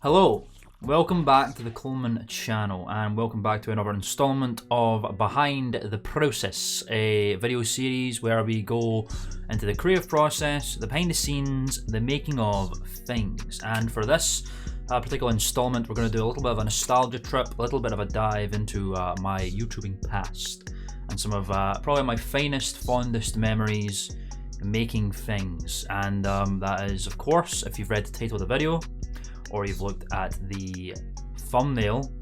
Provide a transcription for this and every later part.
Hello, welcome back to the Coleman channel and welcome back to another installment of Behind the Process, a video series where we go into the creative process, the behind the scenes, the making of things. And for this particular installment, we're going to do a little bit of a nostalgia trip, a little bit of a dive into my YouTubing past and some of probably my finest, fondest memories making things. And that is, of course, if you've read the title of the video, or you've looked at the thumbnail,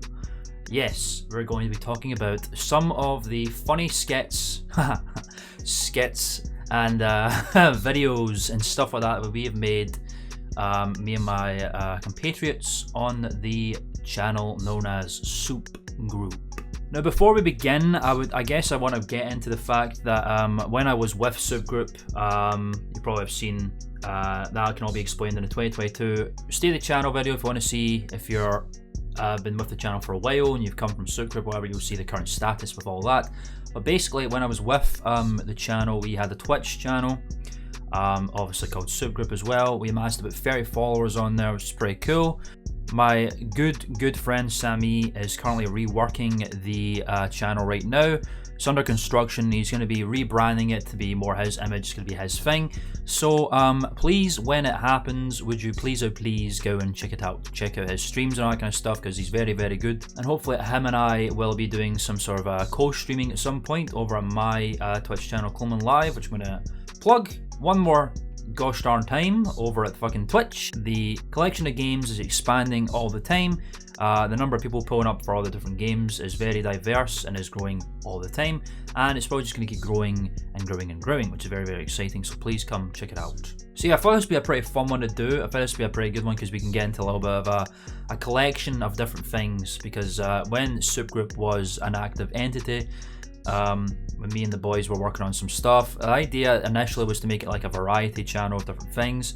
yes, we're going to be talking about some of the funny skits and videos and stuff like that we have made, me and my compatriots on the channel known as Soop Groop. Now, before we begin, I guess I want to get into the fact that when I was with Soop Groop, you probably have seen that can all be explained in the 2022 State of the Channel video. If you want to see if you're been with the channel for a while and you've come from Soop Groop, whatever, you'll see the current status with all that. But basically, when I was with the channel, we had a Twitch channel, obviously called Soop Groop as well. We amassed about 30 followers on there, which is pretty cool. My good friend SAMII'S is currently reworking the channel right now. It's under construction. He's going to be rebranding it to be more his image. It's going to be his thing. So please, when it happens, would you please go and check it out. Check out his streams and all that kind of stuff, because he's very good. And hopefully him and I will be doing some sort of co-streaming at some point over on my Twitch channel, Coleman Live, which I'm going to plug one more gosh darn time over at fucking Twitch. The collection of games is expanding all the time. The number of people pulling up for all the different games is very diverse and is growing all the time, and it's probably just going to keep growing and growing, which is very exciting. So please come check it out. So yeah, I thought this would be a pretty fun one to do. I thought this would be a pretty good one because we can get into a little bit of a collection of different things, because when Soop Groop was an active entity, when me and the boys were working on some stuff, the idea initially was to make it like a variety channel of different things,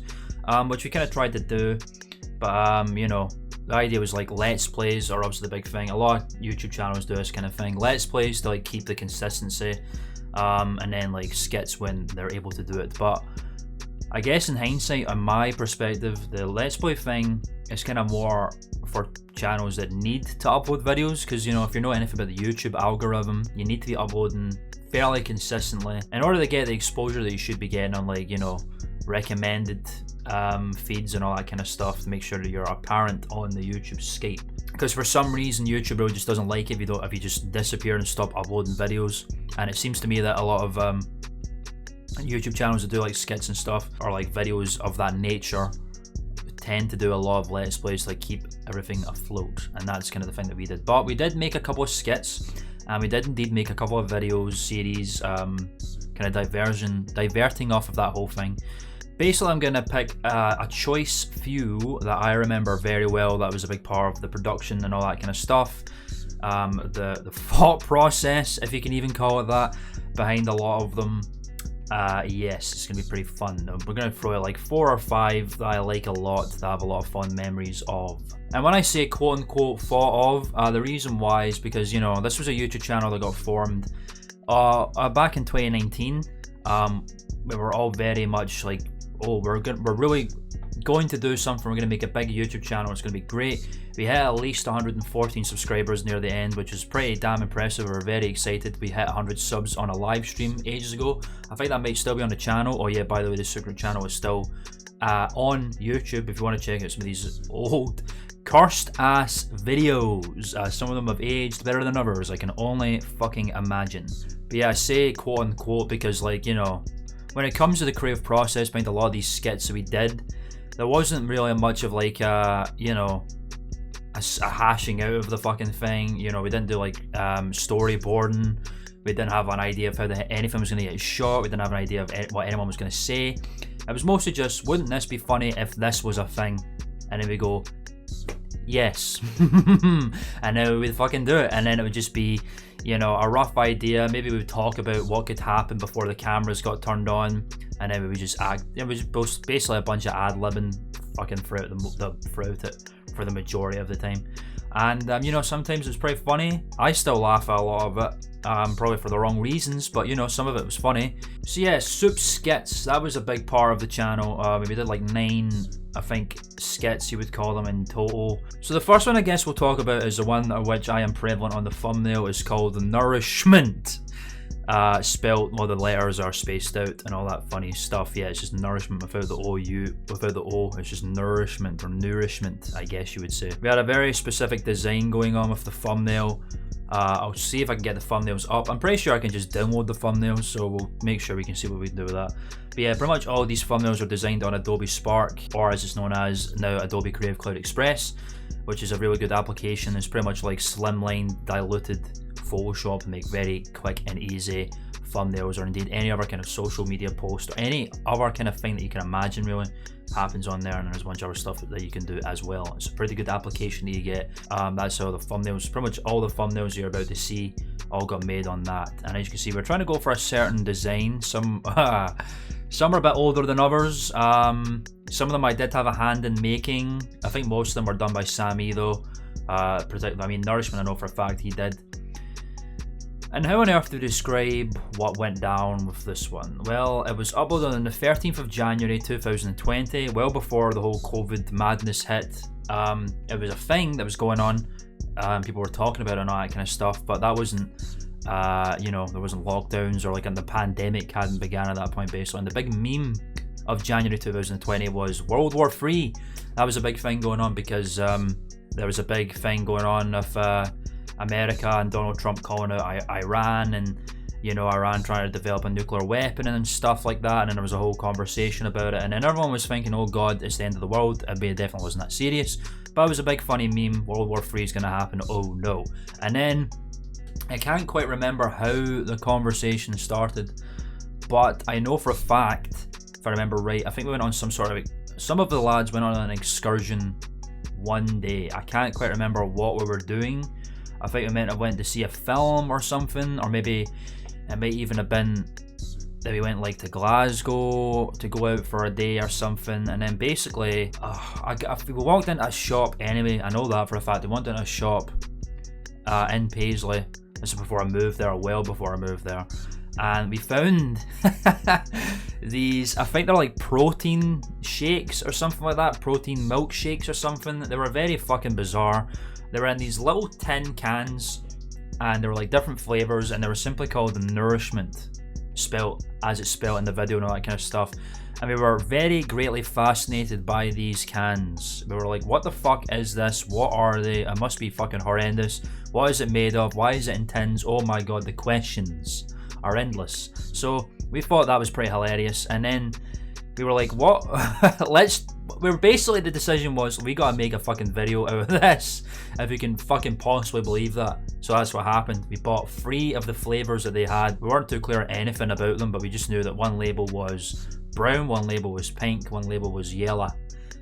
which we kind of tried to do, but you know, the idea was like let's plays are obviously the big thing. A lot of YouTube channels do this kind of thing, let's plays to like keep the consistency, and then like skits when they're able to do it. But I guess in hindsight, on my perspective, the let's play thing is kind of more for channels that need to upload videos, because you know, if you know anything about the YouTube algorithm, you need to be uploading fairly consistently in order to get the exposure that you should be getting on, like, you know, recommended feeds and all that kind of stuff, to make sure that you're apparent on the YouTube scape. Because for some reason YouTube really just doesn't like it if you just disappear and stop uploading videos. And it seems to me that a lot of YouTube channels that do like skits and stuff, or like videos of that nature, tend to do a lot of let's plays to like keep everything afloat, and that's kind of the thing that we did. But we did make a couple of skits, and we did indeed make a couple of videos series, kind of diverting off of that whole thing. Basically, I'm going to pick a choice few that I remember very well, that was a big part of the production and all that kind of stuff. The thought process, if you can even call it that, behind a lot of them. Yes, it's going to be pretty fun. We're going to throw out like 4 or 5 that I like a lot, that I have a lot of fond memories of. And when I say quote unquote thought of, the reason why is because, you know, this was a YouTube channel that got formed back in 2019. We were all very much like, oh, we're really going to do something. We're going to make a big YouTube channel. It's going to be great. We hit at least 114 subscribers near the end, which is pretty damn impressive. We're very excited. We hit 100 subs on a live stream ages ago. I think that might still be on the channel. Oh yeah, by the way, the Soop Groop channel is still on YouTube if you want to check out some of these old cursed ass videos. Some of them have aged better than others, I can only fucking imagine. But yeah, I say quote unquote because, like, you know, when it comes to the creative process behind a lot of these skits that we did, there wasn't really much of like you know, a hashing out of the fucking thing. You know, we didn't do like storyboarding. We didn't have an idea of how anything was going to get shot. We didn't have an idea of what anyone was going to say. It was mostly just, wouldn't this be funny if this was a thing? And then we go, yes. And then we would fucking do it. And then it would just be, you know, a rough idea. Maybe we would talk about what could happen before the cameras got turned on, and then we would just act. It was basically a bunch of ad-libbing fucking throughout it for the majority of the time. And you know, sometimes it's pretty funny. I still laugh at a lot of it, probably for the wrong reasons, but you know, some of it was funny. So yeah, Soop Skits, that was a big part of the channel. We did like 9, I think, skits you would call them in total. So the first one I guess we'll talk about is the one of which I am prevalent on the thumbnail. It's called the Nourishment. Spelt, well, the letters are spaced out and all that funny stuff. Yeah, it's just nourishment without the without the O. It's just nourishment or nourishment, I guess you would say. We had a very specific design going on with the thumbnail. I'll see if I can get the thumbnails up. I'm pretty sure I can just download the thumbnails, so we'll make sure we can see what we can do with that. But yeah, pretty much all these thumbnails are designed on Adobe Spark, or as it's known as now, Adobe Creative Cloud Express, which is a really good application. It's pretty much like slimline, diluted Photoshop to make very quick and easy thumbnails, or indeed any other kind of social media post or any other kind of thing that you can imagine really happens on there, and there's a bunch of other stuff that you can do as well. It's a pretty good application that you get. That's how the thumbnails, pretty much all the thumbnails you're about to see all got made on that. And as you can see, we're trying to go for a certain design. Some are a bit older than others. Some of them I did have a hand in making. I think most of them were done by SAMII though. I mean, Nourishment, I know for a fact he did. And how on earth to describe what went down with this one? Well, it was uploaded on the 13th of January 2020, well before the whole COVID madness hit. It was a thing that was going on. People were talking about it and all that kind of stuff, but that wasn't, you know, there wasn't lockdowns or like the pandemic hadn't began at that point basically. And the big meme of January 2020 was World War III. That was a big thing going on because there was a big thing going on of America and Donald Trump calling out Iran, and you know, Iran trying to develop a nuclear weapon and stuff like that, and then there was a whole conversation about it, and then everyone was thinking, oh god, it's the end of the world. It definitely wasn't that serious, but it was a big funny meme. World War III is going to happen, oh no. And then I can't quite remember how the conversation started, but I know for a fact, if I remember right, I think we went on some of the lads went on an excursion one day. I can't quite remember what we were doing. I think we went to see a film or something, or maybe it might even have been that we went like to Glasgow to go out for a day or something. And then basically, we walked into a shop anyway. I know that for a fact. We went into a shop in Paisley. This is before I moved there, or well before I moved there. And we found these, I think they're like protein shakes or something like that, protein milkshakes or something. They were very fucking bizarre. They were in these little tin cans, and they were like different flavors, and they were simply called Nourishment, spelt as it's spelled in the video and all that kind of stuff. And we were very greatly fascinated by these cans. We were like, what the fuck is this? What are they? It must be fucking horrendous. What is it made of? Why is it in tins? Oh my god, the questions are endless. So we thought that was pretty hilarious, and then we were like, what? The decision was, we gotta make a fucking video out of this, if we can fucking possibly believe that. So that's what happened. We bought 3 of the flavours that they had. We weren't too clear on anything about them, but we just knew that one label was brown, one label was pink, one label was yellow.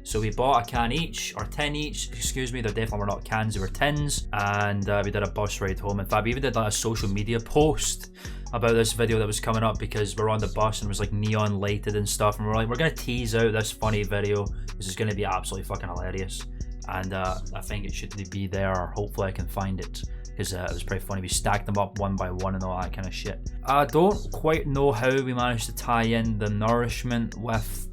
So we bought a can each, or 10 each, excuse me. They definitely were not cans, they were tins. And we did a bus ride home. In fact, we even did like a social media post about this video that was coming up, because we're on the bus and it was like neon lighted and stuff, and we're like, we're gonna tease out this funny video. This is gonna be absolutely fucking hilarious, and I think it should be there, or hopefully I can find it, because it was pretty funny. We stacked them up one by one and all that kind of shit. I don't quite know how we managed to tie in the Nourishment with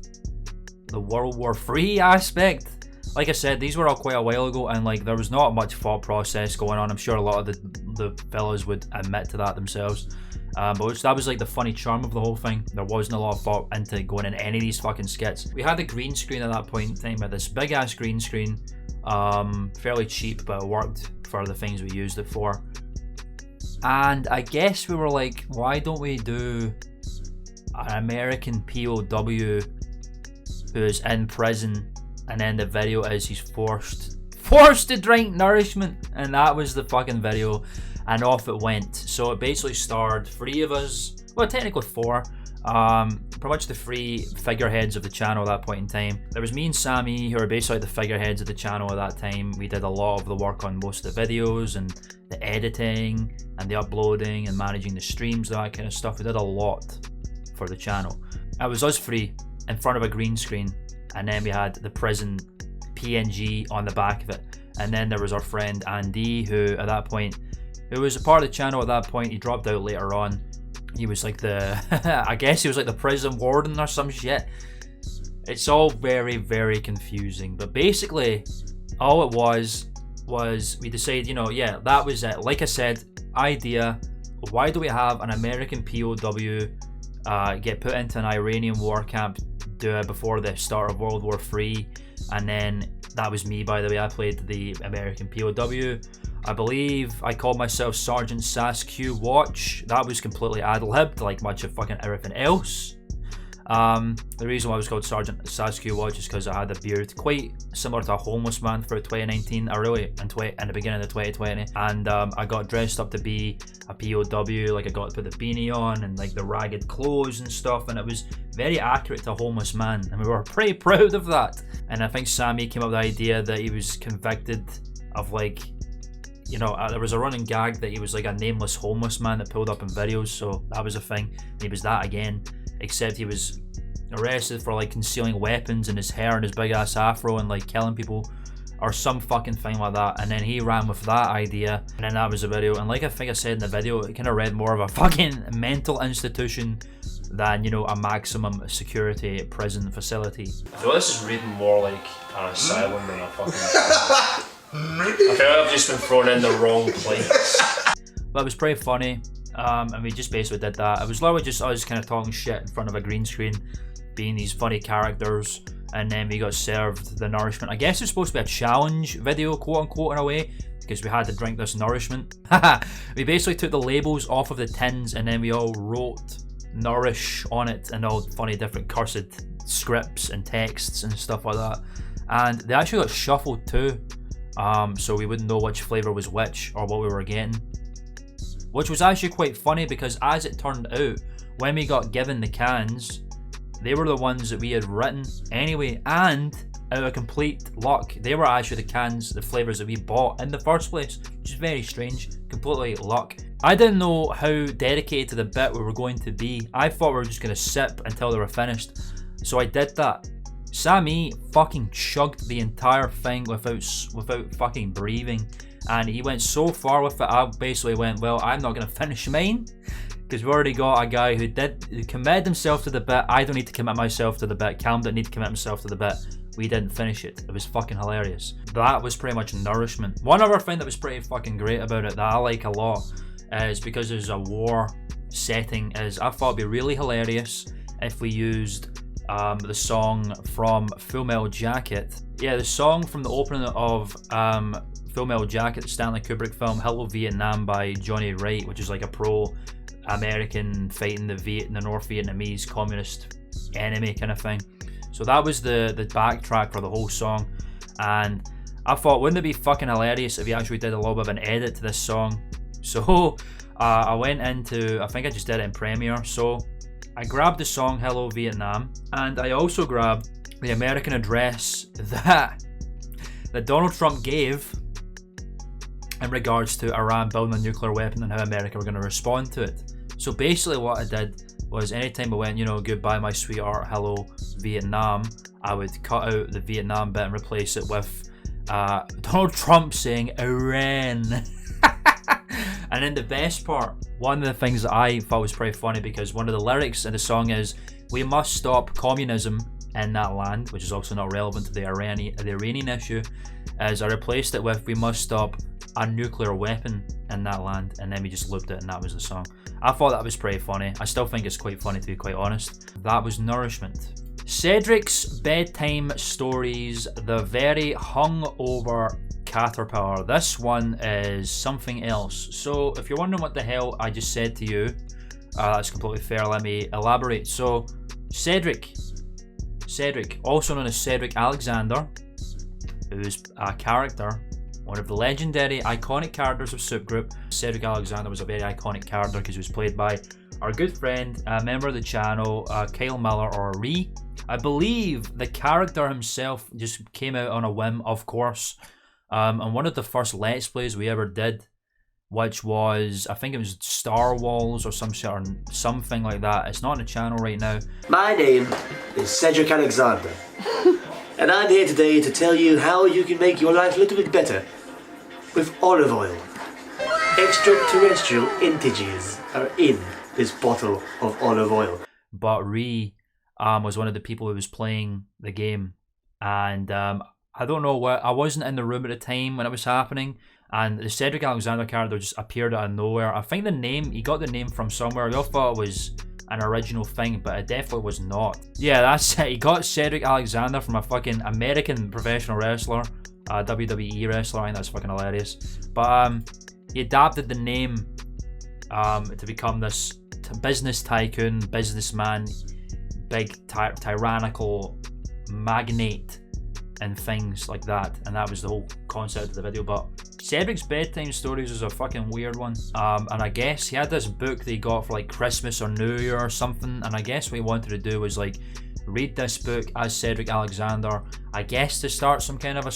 the World War III aspect. Like I said, these were all quite a while ago, and like there was not much thought process going on. I'm sure a lot of the fellas would admit to that themselves. But that was like the funny charm of the whole thing. There wasn't a lot of thought into going in any of these fucking skits. We had a green screen at that point in time. We had this big ass green screen, fairly cheap, but it worked for the things we used it for. And I guess we were like, why don't we do an American POW who is in prison, and then the video is he's forced to drink Nourishment, and that was the fucking video. And off it went. So it basically starred 3 of us, well technically 4, pretty much the 3 figureheads of the channel at that point in time. There was me and SAMII, who were basically the figureheads of the channel at that time. We did a lot of the work on most of the videos, and the editing, and the uploading, and managing the streams, that kind of stuff. We did a lot for the channel. It was us 3 in front of a green screen, and then we had the prison PNG on the back of it. And then there was our friend Andy, who at that point, who was a part of the channel at that point. He dropped out later on. He was like the, I guess he was like the prison warden or some shit. It's all very, very confusing. But basically, all it was we decided, you know, yeah, that was it. Like I said, idea, why do we have an American POW get put into an Iranian war camp before the start of World War III? And then that was me, by the way. I played the American POW. I believe I called myself Sergeant Saskew Watch. That was completely ad-libbed, like much of fucking everything else. The reason why I was called Sergeant Saskew Watch is because I had a beard, quite similar to a homeless man for 2019, or really in the beginning of 2020. And I got dressed up to be a POW, like I got to put the beanie on and like the ragged clothes and stuff, and it was very accurate to a homeless man, and we were pretty proud of that. And I think Sammy came up with the idea that he was convicted of, like, you know, there was a running gag that he was like a nameless homeless man that pulled up in videos, so that was a thing. And he was that again, except he was arrested for like concealing weapons in his hair and his big ass afro and like killing people or some fucking thing like that. And then he ran with that idea, and then that was a video. And like I think I said in the video, it kind of read more of a fucking mental institution than, you know, a maximum security prison facility. I feel this is reading more like an asylum than a fucking I feel like I've just been thrown in the wrong place. But it was pretty funny, and we just basically did that. It was literally just us kind of talking shit in front of a green screen, being these funny characters, and then we got served the Nourishment. I guess it's supposed to be a challenge video, quote unquote, in a way, because we had to drink this Nourishment. We basically took the labels off of the tins, and then we all wrote Nourish on it, and all funny different cursed scripts and texts and stuff like that. And they actually got shuffled too. So we wouldn't know which flavour was which or what we were getting, which was actually quite funny, because as it turned out, when we got given the cans, they were the ones that we had written anyway, and out of complete luck, they were actually the cans, the flavours that we bought in the first place, which is very strange, completely luck. I didn't know how dedicated to the bit we were going to be. I thought we were just going to sip until they were finished, so I did that. Sammy fucking chugged the entire thing without fucking breathing, and he went so far with it, I basically went, well, I'm not going to finish mine, because we already got a guy who committed himself to the bit. I don't need to commit myself to the bit. Cam didn't need to commit himself to the bit. We didn't finish it. It was fucking hilarious. That was pretty much Nourishment. One other thing that was pretty fucking great about it that I like a lot is because there's a war setting, is I thought it'd be really hilarious if we used the song from Full Metal Jacket. Yeah, the song from the opening of Full Metal Jacket, the Stanley Kubrick film, Hello Vietnam by Johnny Wright, which is like a pro-American fighting the North Vietnamese communist enemy kind of thing. So that was the backtrack for the whole song, and I thought, wouldn't it be fucking hilarious if you actually did a little bit of an edit to this song? So I went into, I think I just did it in Premiere, so I grabbed the song Hello Vietnam, and I also grabbed the American address that Donald Trump gave in regards to Iran building a nuclear weapon and how America were going to respond to it. So basically what I did was, anytime I went, you know, goodbye my sweetheart, hello Vietnam, I would cut out the Vietnam bit and replace it with Donald Trump saying Iran. And then the best part, one of the things that I thought was pretty funny, because one of the lyrics in the song is, we must stop communism in that land, which is also not relevant to the Iranian issue, as I replaced it with, we must stop a nuclear weapon in that land, and then we just looped it and that was the song. I thought that was pretty funny. I still think it's quite funny, to be quite honest. That was Nourishment. Cedric's Bedtime Stories, the very hungover caterpillar. This one is something else. So if you're wondering what the hell I just said to you, that's completely fair. Let me elaborate. So Cedric, also known as Cedric Alexander, who's a character, one of the legendary iconic characters of Soop Groop. Cedric Alexander was a very iconic character because he was played by our good friend, a member of the channel, Kyle Miller, or Ree. I believe the character himself just came out on a whim, of course, and one of the first Let's Plays we ever did, which was, I think it was Star Wars or some shit or something like that. It's not on the channel right now. My name is Cedric Alexander. And I'm here today to tell you how you can make your life a little bit better with olive oil. Extraterrestrial integers are in this bottle of olive oil. But was one of the people who was playing the game, and I don't know what, I wasn't in the room at the time when it was happening, and the Cedric Alexander character just appeared out of nowhere. I think he got the name from somewhere. We all thought it was an original thing, but it definitely was not. Yeah, that's it. He got Cedric Alexander from a fucking American professional wrestler, WWE wrestler. I think that's fucking hilarious. But he adapted the name to become this business tycoon, businessman, big tyrannical magnate and things like that, and that was the whole concept of the video. But Cedric's Bedtime Stories is a fucking weird one, and I guess he had this book that he got for like Christmas or New Year or something, and I guess what he wanted to do was like read this book as Cedric Alexander, I guess to start some kind of a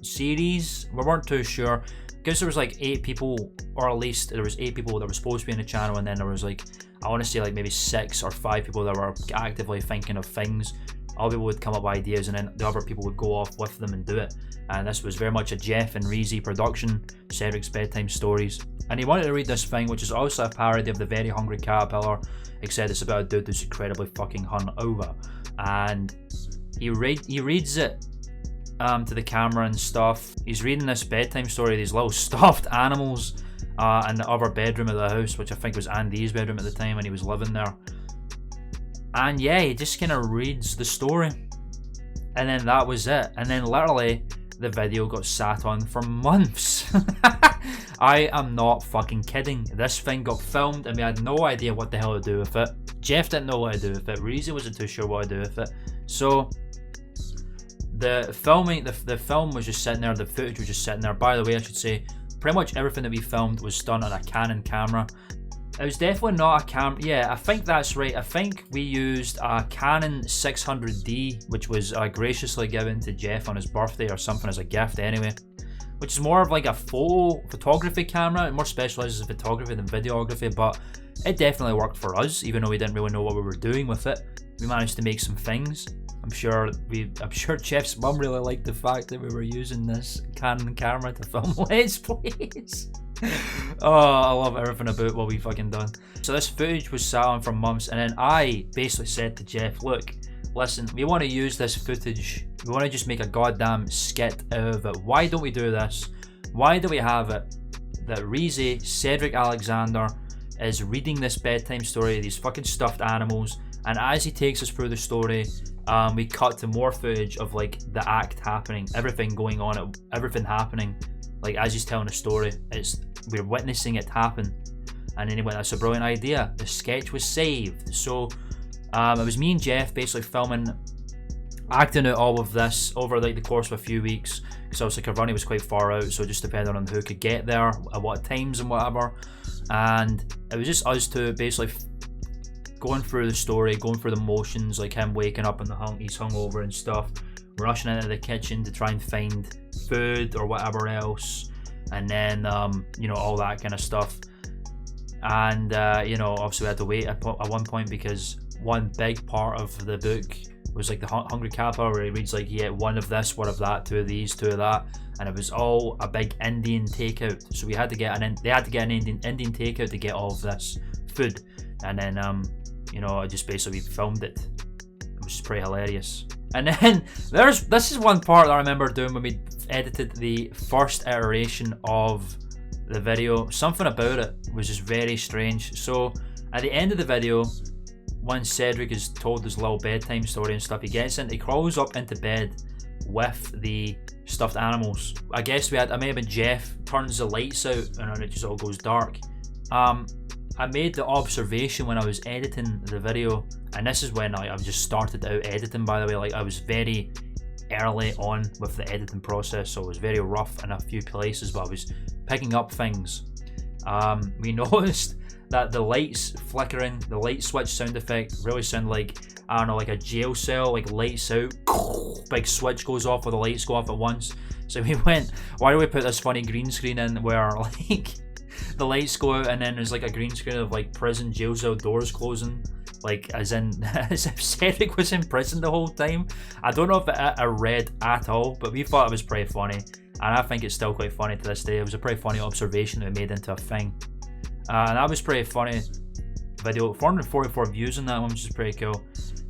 series. We weren't too sure, because there was like 8 people, or at least there was 8 people that were supposed to be in the channel, and then there was like, I want to say like maybe 6 or 5 people that were actively thinking of things. All people would come up with ideas, and then the other people would go off with them and do it. And this was very much a Jeff and Reezy production, Cedric's Bedtime Stories. And he wanted to read this thing, which is also a parody of The Very Hungry Caterpillar, except it's about a dude who's incredibly fucking hungover. And he reads it to the camera and stuff. He's reading this bedtime story, these little stuffed animals in the other bedroom of the house, which I think was Andy's bedroom at the time when he was living there. And yeah, he just kind of reads the story, and then that was it. And then literally the video got sat on for months. I am not fucking kidding. This thing got filmed and we had no idea what the hell to do with it. Jeff didn't know what to do with it. Reezy wasn't too sure what to do with it. So the film was just sitting there, the footage was just sitting there. By the way, I should say, pretty much everything that we filmed was done on a Canon camera. It was definitely not a camera. Yeah, I think that's right. I think we used a Canon 600D, which was graciously given to Jeff on his birthday or something as a gift anyway. Which is more of like a photography camera. It more specializes in photography than videography, but it definitely worked for us, even though we didn't really know what we were doing with it. We managed to make some things. I'm sure Jeff's mum really liked the fact that we were using this Canon camera to film Let's Plays. Oh, I love everything about what we fucking done. So this footage was sat on for months, and then I basically said to Jeff, look, listen, we want to use this footage, we want to just make a goddamn skit out of it. Why don't we do this? Why do we have it that Reezy, Cedric Alexander, is reading this bedtime story, these fucking stuffed animals, and as he takes us through the story, we cut to more footage of like the act happening, everything going on, everything happening, like as he's telling the story, we're witnessing it happen. And then he went, that's a brilliant idea. The sketch was saved. So it was me and Jeff basically acting out all of this over like the course of a few weeks, because obviously Carvani was quite far out, so it just depended on who could get there at what times and whatever. And it was just us two basically going through the story, going through the motions, like him waking up and he's hungover and stuff, rushing into the kitchen to try and find food or whatever else, and then all that kind of stuff. And obviously we had to wait at one point, because one big part of the book was like the Hungry Caterpillar, where he reads like, yeah, one of this, one of that, 2 of these, 2 of that, and it was all a big Indian takeout. So they had to get an Indian takeout to get all of this food. And then I just basically filmed it. It was pretty hilarious. And then this is one part that I remember doing when we edited the first iteration of the video. Something about it was just very strange. So at the end of the video, once Cedric has told his little bedtime story and stuff, he crawls up into bed with the stuffed animals. I guess I may have been Jeff turns the lights out and then it just all goes dark. I made the observation when I was editing the video, and this is when I've just started out editing, by the way. Like, I was very early on with the editing process, so it was very rough in a few places, but I was picking up things. We noticed that the lights flickering, the light switch sound effect really sounded like, I don't know, like a jail cell, like lights out, big switch goes off or the lights go off at once. So we went, why do we put this funny green screen in where like the lights go out and then there's like a green screen of like prison jail cell doors closing, like as in as if Cedric was in prison the whole time. I don't know if I read at all, but we thought it was pretty funny, and I think it's still quite funny to this day. It was a pretty funny observation that we made into a thing, and that was pretty funny. Video, 444 views on that one, which is pretty cool.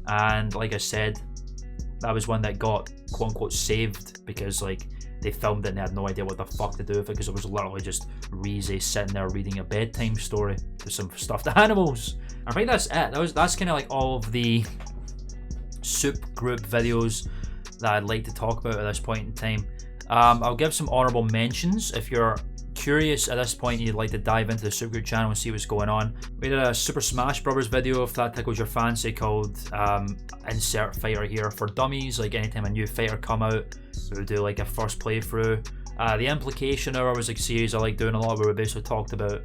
And like I said, that was one that got quote unquote saved because like they filmed it and they had no idea what the fuck to do with it, because it was literally just Reezy sitting there reading a bedtime story to some stuffed animals. I think that's it. That's kind of like all of the Soop Groop videos that I'd like to talk about at this point in time. I'll give some honorable mentions if you're curious at this point and you'd like to dive into the Soop Groop channel and see what's going on. We did a Super Smash Brothers video, if that tickles your fancy, called Insert Fighter Here for Dummies. Like anytime a new fighter come out, we would do like a first playthrough. The Implication Hour was a series I like doing a lot, where we basically talked about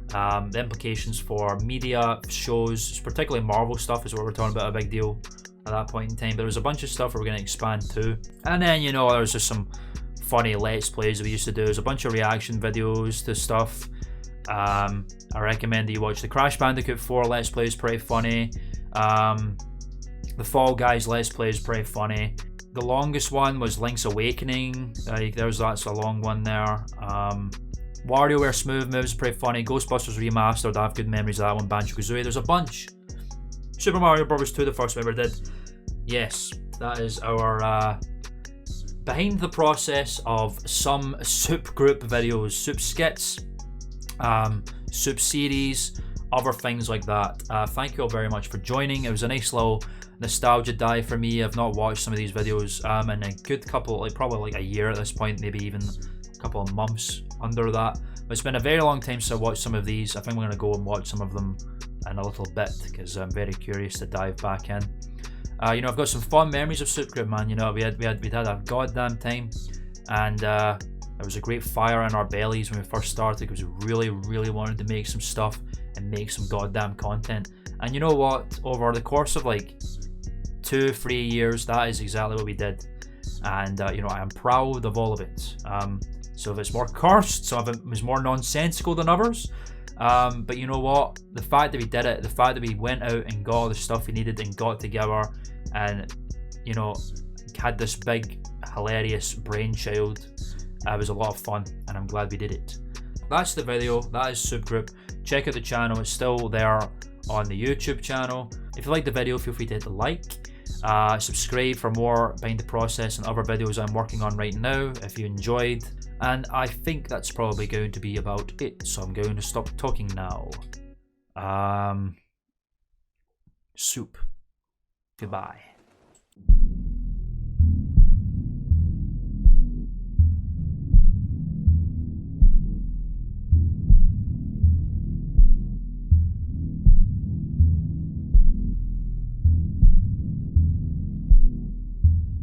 the implications for media, shows, particularly Marvel stuff is what we're talking about, a big deal at that point in time. But there was a bunch of stuff we're going to expand to. And then, you know, there was just some funny let's plays that we used to do. There's a bunch of reaction videos to stuff. I recommend that you watch the Crash Bandicoot 4 let's play, is pretty funny. The Fall Guys let's play is pretty funny. The longest one was Link's Awakening, like that's a long one there. WarioWare Smooth Moves, pretty funny. Ghostbusters Remastered, I have good memories of that one. Banjo-Kazooie, there's a bunch. Super Mario Bros. 2, the first we ever did. Yes, that is our behind the process of some Soop Groop videos, Soop Skits, Soop series, other things like that. Thank you all very much for joining. It was a nice little nostalgia dive for me. I've not watched some of these videos in a good couple, like probably like a year at this point, maybe even a couple of months under that. But it's been a very long time since I watched some of these. I think we're going to go and watch some of them in a little bit because I'm very curious to dive back in. You know, I've got some fun memories of Soop Groop, man. You know, we had a goddamn time, and there was a great fire in our bellies when we first started because we really wanted to make some stuff and make some goddamn content. And you know what? Over the course of like 2-3 years, that is exactly what we did. And you know, I am proud of all of it. So if it's more cursed, some of it was more nonsensical than others. But you know what? The fact that we did it, the fact that we went out and got all the stuff we needed and got together and, you know, had this big, hilarious brainchild, it was a lot of fun, and I'm glad we did it. That's the video. That is Soop Groop. Check out the channel. It's still there on the YouTube channel. If you like the video, feel free to hit the like. Subscribe for more behind the process and other videos I'm working on right now if you enjoyed. And I think that's probably going to be about it, so I'm going to stop talking now. Soop. Goodbye.